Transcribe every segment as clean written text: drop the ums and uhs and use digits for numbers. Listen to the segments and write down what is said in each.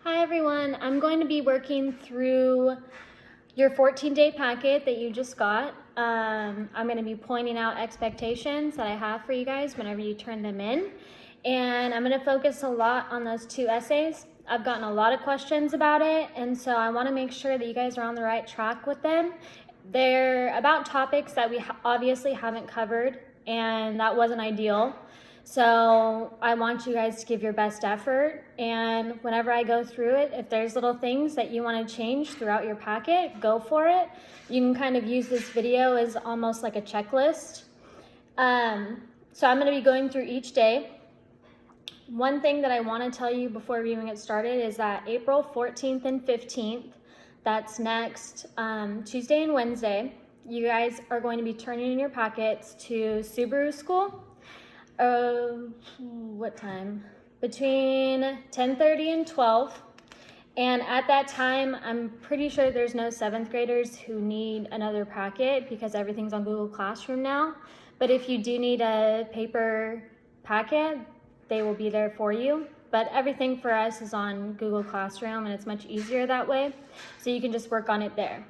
Hi everyone, I'm going to be working through your 14-day packet that you just got. I'm going to be pointing out expectations that I have for you guys whenever you turn them in. And I'm going to focus a lot on those two essays. I've gotten a lot of questions about it, and so I want to make sure that you guys are on the right track with them. They're about topics that we obviously haven't covered, and that wasn't ideal. So I want you guys to give your best effort, and whenever I go through it, if there's little things that you want to change throughout your packet, go for it. You can kind of use this video as almost like a checklist. So I'm going to be going through each day. One thing that I want to tell you before we even get started is that April 14th and 15th, that's next Tuesday and Wednesday, you guys are going to be turning in your packets to Subaru School. What time? Between 10:30 and 12. And at that time, I'm pretty sure there's no 7th graders who need another packet because everything's on Google Classroom now. But if you do need a paper packet, they will be there for you. But everything for us is on Google Classroom, and it's much easier that way. So you can just work on it there,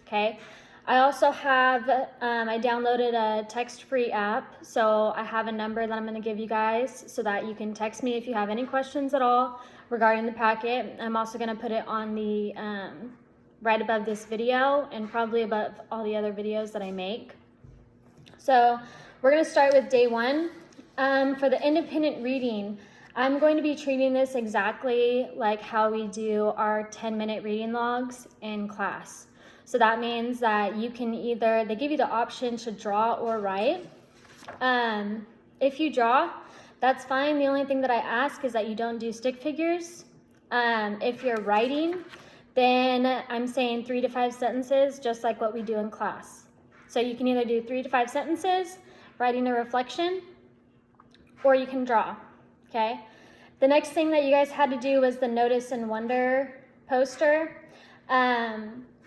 okay? I also have, I downloaded a text-free app, so I have a number that I'm going to give you guys so that you can text me if you have any questions at all regarding the packet. I'm also going to put it on the, right above this video and probably above all the other videos that I make. So we're going to start with day one. For the independent reading, I'm going to be treating this exactly like how we do our 10-minute reading logs in class. So that means that you can either, they give you the option to draw or write. If you draw, that's fine. The only thing that I ask is that you don't do stick figures. If you're writing, then I'm saying 3 to 5 sentences, just like what we do in class. So you can either do 3 to 5 sentences, writing a reflection, or you can draw, okay? The next thing that you guys had to do was the Notice and Wonder poster.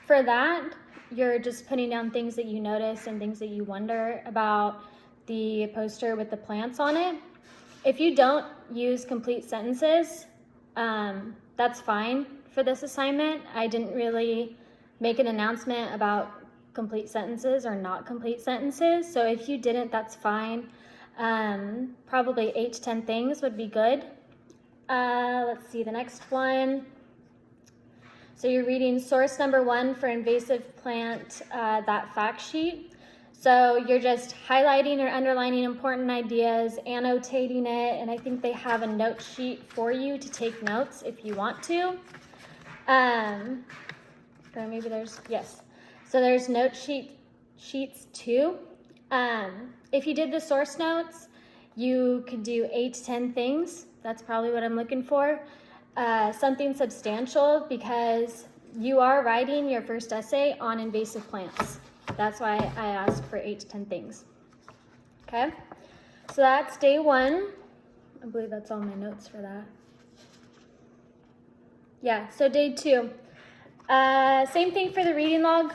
For that, you're just putting down things that you notice and things that you wonder about the poster with the plants on it. If you don't use complete sentences, that's fine for this assignment. I didn't really make an announcement about complete sentences or not complete sentences, so if you didn't, that's fine. Probably 8 to 10 things would be good. Let's see, the next one. So you're reading source number 1 for invasive plant, that fact sheet. So you're just highlighting or underlining important ideas, annotating it, and I think they have a note sheet for you to take notes if you want to. Or maybe there's, yes. So there's note sheets too. If you did the source notes, you could do 8 to 10 things. That's probably what I'm looking for. Something substantial, because you are writing your first essay on invasive plants. That's why I asked for 8 to 10 things. Okay, so that's day 1. I believe that's all my notes for that. Yeah, so day 2. Same thing for the reading log.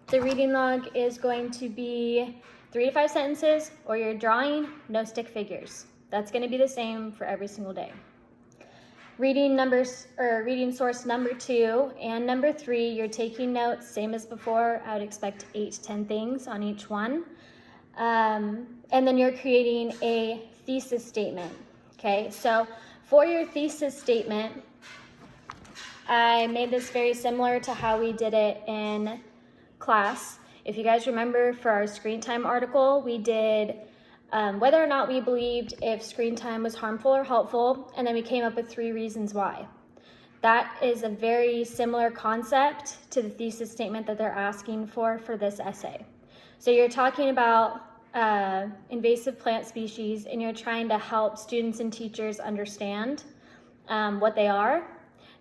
The reading log is going to be 3 to 5 sentences, or you're drawing, no stick figures. That's going to be the same for every single day. Reading numbers, or reading source number 2 and number 3, you're taking notes, same as before. I would expect 8 to 10 things on each one. And then you're creating a thesis statement. Okay, so for your thesis statement, I made this very similar to how we did it in class. If you guys remember, for our screen time article, we did whether or not we believed if screen time was harmful or helpful, and then we came up with 3 reasons why. That is a very similar concept to the thesis statement that they're asking for this essay. So you're talking about invasive plant species, and you're trying to help students and teachers understand what they are.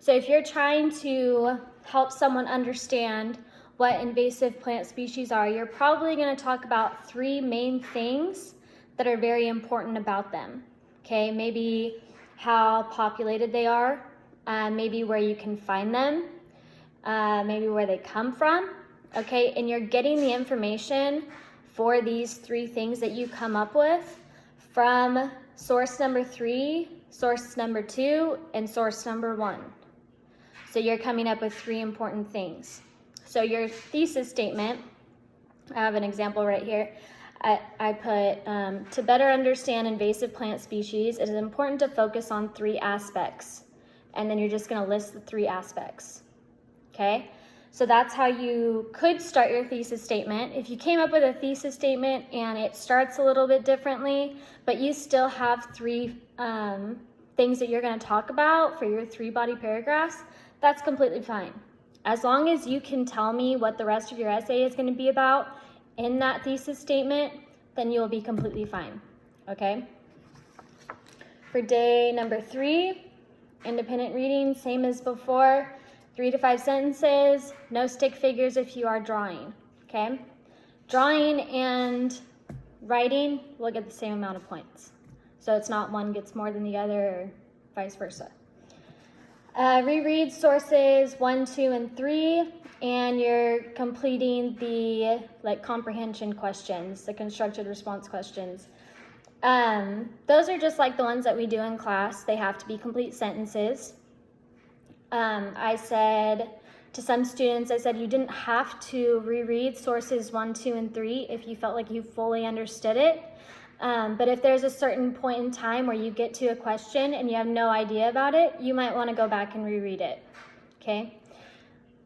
So if you're trying to help someone understand what invasive plant species are, you're probably going to talk about 3 main things that are very important about them. Okay, maybe how populated they are, maybe where you can find them, maybe where they come from. Okay, and you're getting the information for these 3 things that you come up with from source number 3, source number 2, and source number 1. So you're coming up with 3 important things. So your thesis statement, I have an example right here. I put, to better understand invasive plant species, it is important to focus on 3 aspects. And then you're just gonna list the 3 aspects, okay? So that's how you could start your thesis statement. If you came up with a thesis statement and it starts a little bit differently, but you still have 3 things that you're gonna talk about for your 3 body paragraphs, that's completely fine. As long as you can tell me what the rest of your essay is gonna be about in that thesis statement, then you'll be completely fine, okay? For day number 3, independent reading, same as before, 3 to 5 sentences, no stick figures if you are drawing, okay? Drawing and writing will get the same amount of points. So it's not one gets more than the other or vice versa. Reread sources 1, 2, and 3, and you're completing the comprehension questions, the constructed response questions. Those are just like the ones that we do in class. They have to be complete sentences. I said to some students, I said you didn't have to reread sources 1, 2, and 3 if you felt like you fully understood it. But if there's a certain point in time where you get to a question and you have no idea about it, you might want to go back and reread it, okay?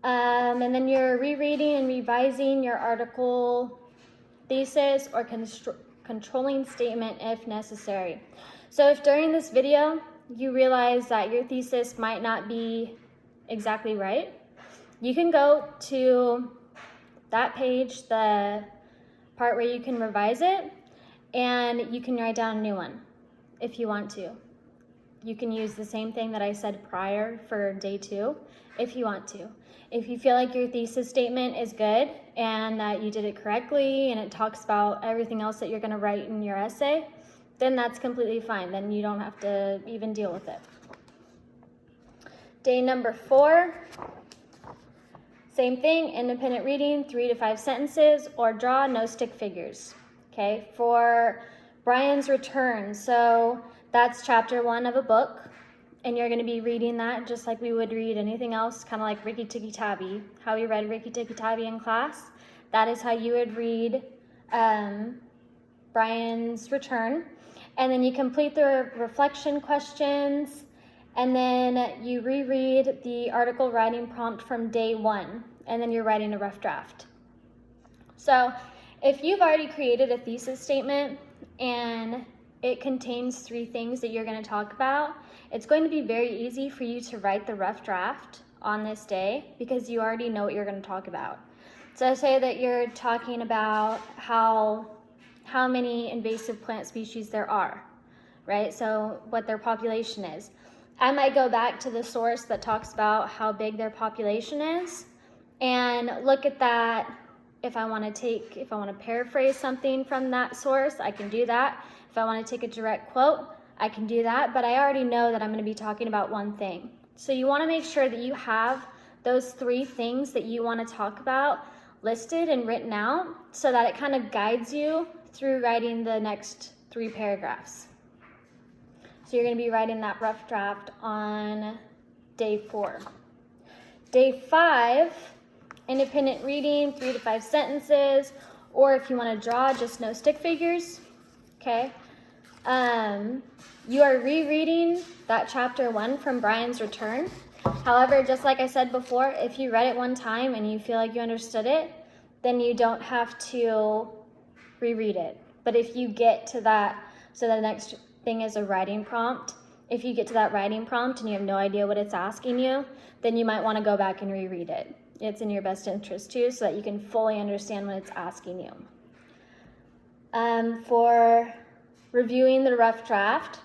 And then you're rereading and revising your article, thesis, or controlling statement if necessary. So if during this video you realize that your thesis might not be exactly right, you can go to that page, the part where you can revise it, and you can write down a new one if you want to. You can use the same thing that I said prior for day 2 if you want to. If you feel like your thesis statement is good and that you did it correctly and it talks about everything else that you're going to write in your essay, then that's completely fine. Then you don't have to even deal with it. Day number 4, same thing, independent reading, 3 to 5 sentences, or draw, no stick figures. Okay, for Brian's Return, so that's chapter 1 of a book, and you're going to be reading that just like we would read anything else, kind of like Rikki Tikki Tavi. How we read Rikki Tikki Tavi in class, that is how you would read Brian's Return. And then you complete the reflection questions, and then you reread the article writing prompt from day 1, and then you're writing a rough draft. So if you've already created a thesis statement and it contains 3 things that you're going to talk about, it's going to be very easy for you to write the rough draft on this day because you already know what you're going to talk about. So say that you're talking about how many invasive plant species there are, right? So what their population is. I might go back to the source that talks about how big their population is and look at that. If I want to paraphrase something from that source, I can do that. If I want to take a direct quote, I can do that, but I already know that I'm going to be talking about one thing. So you want to make sure that you have those 3 things that you want to talk about listed and written out so that it kind of guides you through writing the next 3 paragraphs. So you're going to be writing that rough draft on day 4. Day 5, independent reading, 3 to 5 sentences, or if you want to draw, just no stick figures, okay? You are rereading that chapter 1 from Brian's Return. However, just like I said before, if you read it one time and you feel like you understood it, then you don't have to reread it. But if you get to that, so the next thing is a writing prompt. If you get to that writing prompt and you have no idea what it's asking you, then you might want to go back and reread it. It's in your best interest too, so that you can fully understand what it's asking you. For reviewing the rough draft,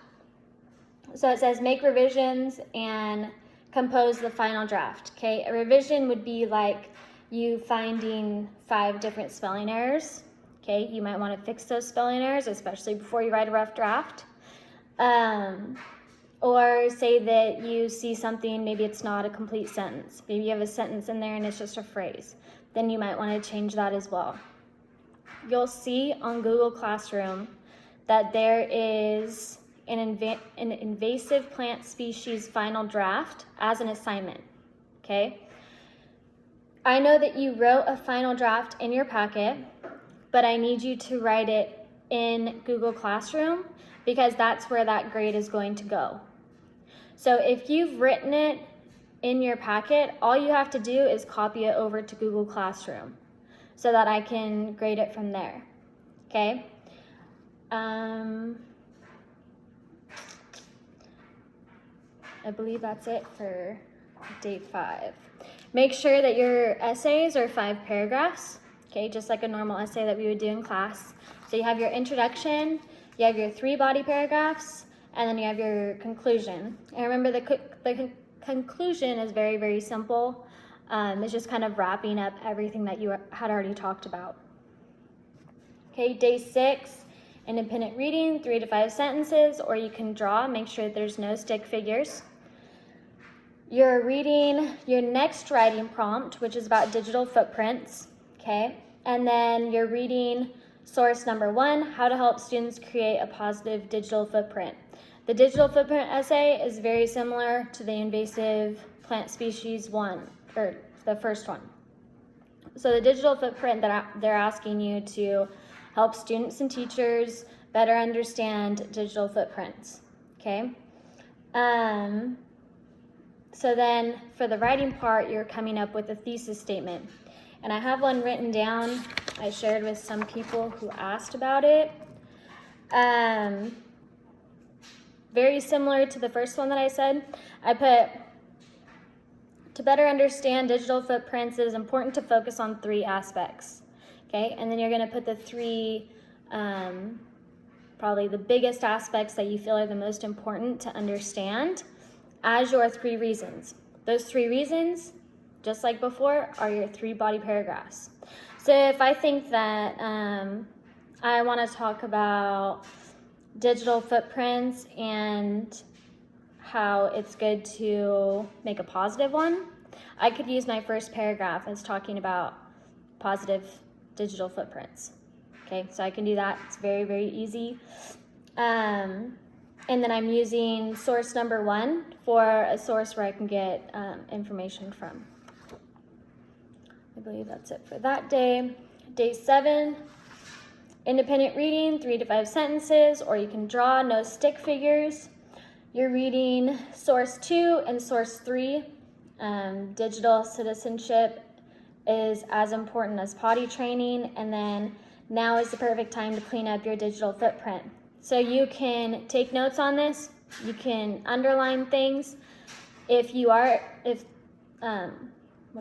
so it says make revisions and compose the final draft. Okay, a revision would be like you finding 5 different spelling errors. Okay, you might want to fix those spelling errors, especially before you write a rough draft. Or say that you see something, maybe it's not a complete sentence. Maybe you have a sentence in there and it's just a phrase. Then you might want to change that as well. You'll see on Google Classroom that there is an invasive plant species final draft as an assignment. okay? I know that you wrote a final draft in your packet, but I need you to write it in Google Classroom because that's where that grade is going to go. So if you've written it in your packet, all you have to do is copy it over to Google Classroom so that I can grade it from there, okay? I believe that's it for day 5. Make sure that your essays are 5 paragraphs, okay, just like a normal essay that we would do in class. So you have your introduction, you have your 3 body paragraphs, and then you have your conclusion. And remember, the conclusion is very, very simple. It's just kind of wrapping up everything that you had already talked about. Okay, day 6, independent reading, 3 to 5 sentences, or you can draw. Make sure that there's no stick figures. You're reading your next writing prompt, which is about digital footprints, okay? And then you're reading source number 1, how to help students create a positive digital footprint. The digital footprint essay is very similar to the invasive plant species one, or the first one. So the digital footprint that they're asking you to help students and teachers better understand digital footprints, okay? So then for the writing part, you're coming up with a thesis statement. And I have one written down. I shared with some people who asked about it. Very similar to the first one that I said. I put, to better understand digital footprints, it is important to focus on 3 aspects. Okay, and then you're gonna put the 3, probably the biggest aspects that you feel are the most important to understand as your 3 reasons. Those 3 reasons, just like before, are your 3 body paragraphs. So if I think that I want to talk about digital footprints and how it's good to make a positive one, I could use my first paragraph as talking about positive digital footprints. Okay, so I can do that. It's very, very easy. And then I'm using source number 1 for a source where I can get information from. I believe that's it for that day. Day 7, independent reading, 3 to 5 sentences, or you can draw, no stick figures. You're reading source 2 and source 3. Digital citizenship is as important as potty training, and then now is the perfect time to clean up your digital footprint. So you can take notes on this, you can underline things. What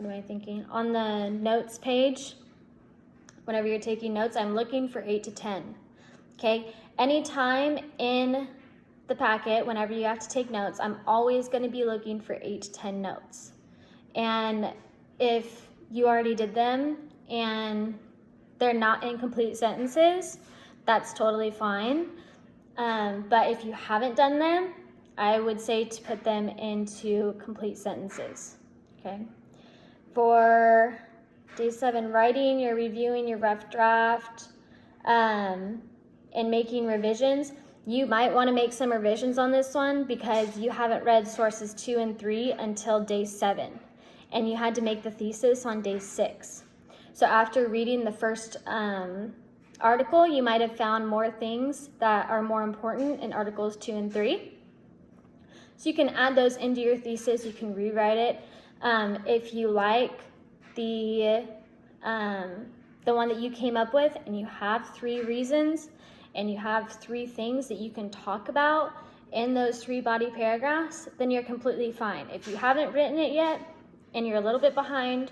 am I thinking? On the notes page, whenever you're taking notes, I'm looking for 8 to 10, okay? Anytime in the packet, whenever you have to take notes, I'm always gonna be looking for 8 to 10 notes. And if you already did them and they're not in complete sentences, that's totally fine. But if you haven't done them, I would say to put them into complete sentences, okay? For day 7 writing, you're reviewing your rough draft and making revisions. You might want to make some revisions on this one because you haven't read sources 2 and 3 until day 7, and you had to make the thesis on day 6. So after reading the first article, you might have found more things that are more important in articles 2 and 3. So you can add those into your thesis, you can rewrite it. If you like the one that you came up with and you have 3 reasons and you have 3 things that you can talk about in those 3 body paragraphs, then you're completely fine. If you haven't written it yet and you're a little bit behind,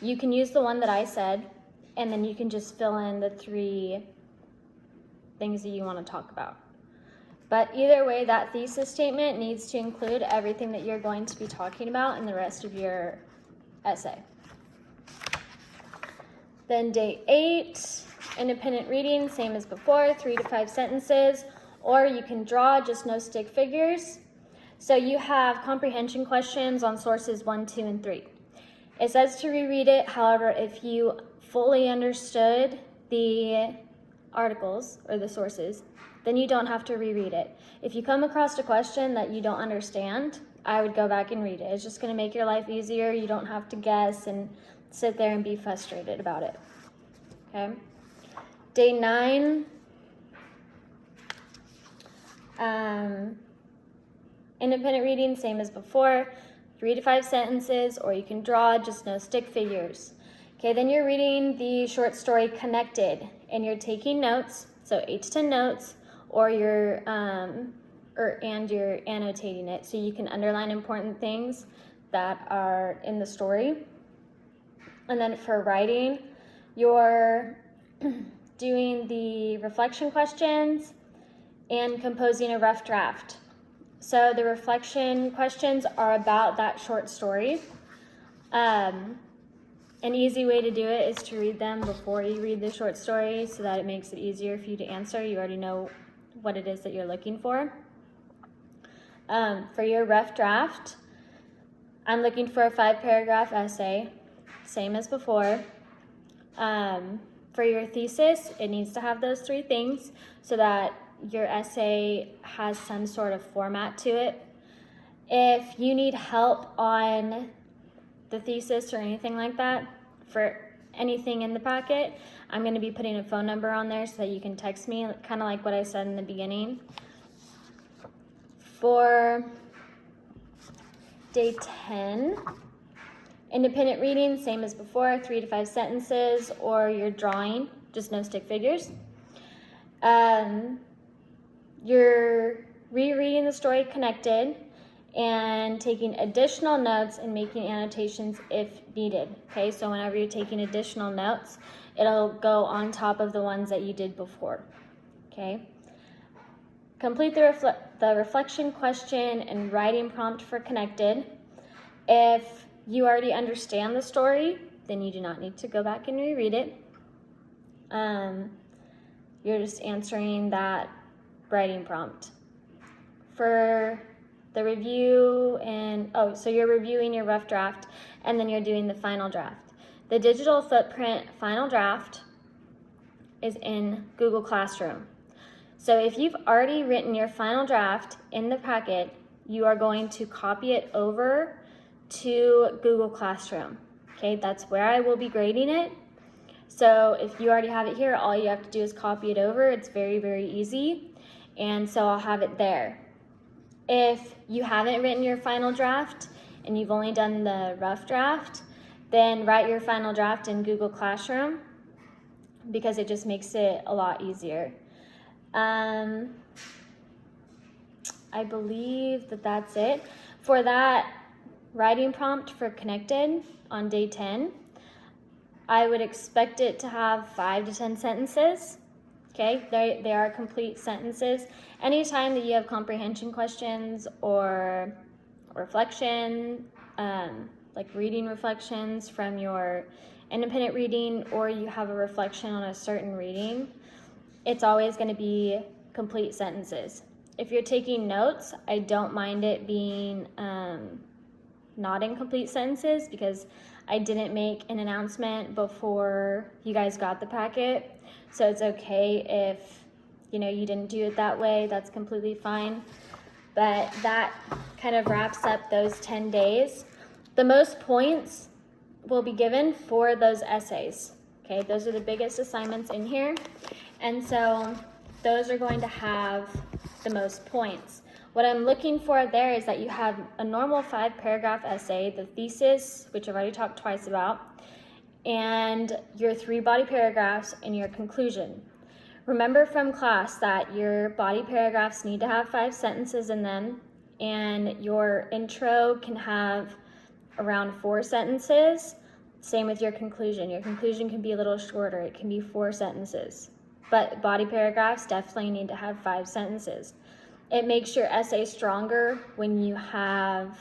you can use the one that I said, and then you can just fill in the 3 things that you want to talk about. But either way, that thesis statement needs to include everything that you're going to be talking about in the rest of your essay. Then day 8, independent reading, same as before, 3 to 5 sentences, or you can draw, just no stick figures. So you have comprehension questions on sources 1, 2, and 3. It says to reread it. However, if you fully understood the articles or the sources, then you don't have to reread it. If you come across a question that you don't understand I would go back and read it. It's just going to make your life easier. You don't have to guess and sit there and be frustrated about it. Okay. Day 9, independent reading, same as before, 3 to 5 sentences, or you can draw, just no stick figures. Okay, then you're reading the short story Connected, and you're taking notes, so 8 to 10 notes, or you're annotating it, so you can underline important things that are in the story. And then for writing, you're doing the reflection questions and composing a rough draft. So the reflection questions are about that short story. An easy way to do it is to read them before you read the short story so that it makes it easier for you to answer. You already know what it is that you're looking for. For your rough draft, I'm looking for a 5-paragraph essay, same as before. For your thesis, it needs to have those 3 things so that your essay has some sort of format to it. If you need help on the thesis or anything like that, for anything in the packet, I'm going to be putting a phone number on there so that you can text me, kind of like what I said in the beginning. For day 10, independent reading, same as before, 3 to 5 sentences, or you're drawing, just no stick figures. You're rereading the story Connected and taking additional notes and making annotations if needed. Okay, so whenever you're taking additional notes, it'll go on top of the ones that you did before. Okay. Complete the reflection question and writing prompt for Connected. If you already understand the story, then you do not need to go back and reread it. You're just answering that writing prompt. For the review so you're reviewing your rough draft and then you're doing the final draft. The digital footprint final draft is in Google Classroom. So if you've already written your final draft in the packet, you are going to copy it over to Google Classroom. Okay, that's where I will be grading it. So if you already have it here, all you have to do is copy it over. It's very, very easy. And so I'll have it there. If you haven't written your final draft and you've only done the rough draft, then write your final draft in Google Classroom because it just makes it a lot easier. I believe that that's it. For that writing prompt for Connected on day 10, I would expect it to have 5 to 10 sentences. Okay, they are complete sentences. Anytime that you have comprehension questions or reflection, like reading reflections from your independent reading, or you have a reflection on a certain reading, it's always going to be complete sentences. If you're taking notes, I don't mind it being not in complete sentences because I didn't make an announcement before you guys got the packet. So it's okay if you didn't do it that way. That's completely fine. But that kind of wraps up those 10 days. The most points will be given for those essays. Okay, those are the biggest assignments in here. And so those are going to have the most points. What I'm looking for there is that you have a normal 5-paragraph essay, the thesis, which I've already talked twice about, and your 3 body paragraphs and your conclusion. Remember from class that your body paragraphs need to have 5 sentences in them, and your intro can have around 4 sentences. Same with your conclusion. Your conclusion can be a little shorter. It can be 4 sentences. But body paragraphs definitely need to have 5 sentences. It makes your essay stronger when you have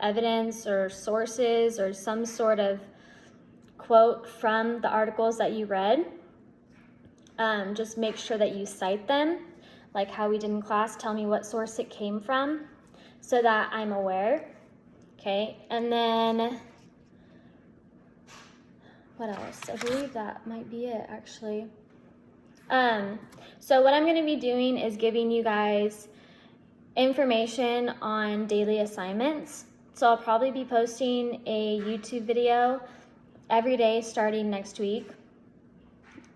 evidence or sources or some sort of quote from the articles that you read. Just make sure that you cite them, like how we did in class. Tell me what source it came from so that I'm aware. Okay, and then what else? I believe that might be it, actually. So what I'm going to be doing is giving you guys information on daily assignments. So I'll probably be posting a YouTube video every day starting next week.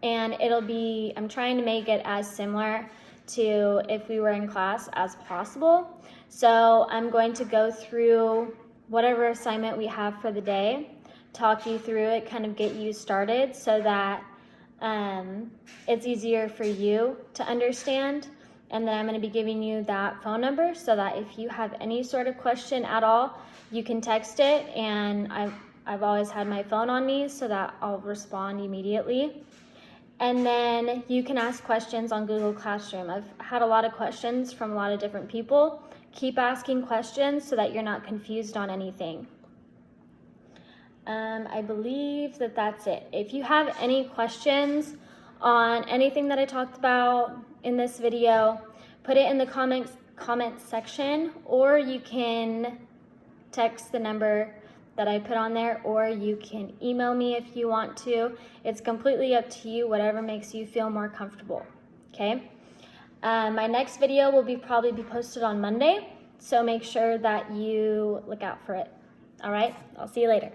And I'm trying to make it as similar to if we were in class as possible. So I'm going to go through whatever assignment we have for the day, talk you through it, kind of get you started so that it's easier for you to understand. And then I'm going to be giving you that phone number so that if you have any sort of question at all, you can text it. And I've always had my phone on me so that I'll respond immediately. And then you can ask questions on Google Classroom. I've had a lot of questions from a lot of different people. Keep asking questions so that you're not confused on anything. I believe that that's it. If you have any questions on anything that I talked about in this video, put it in the comment section, or you can text the number that I put on there, or you can email me if you want to. It's completely up to you, whatever makes you feel more comfortable, okay? My next video will probably be posted on Monday, so make sure that you look out for it. All right, I'll see you later.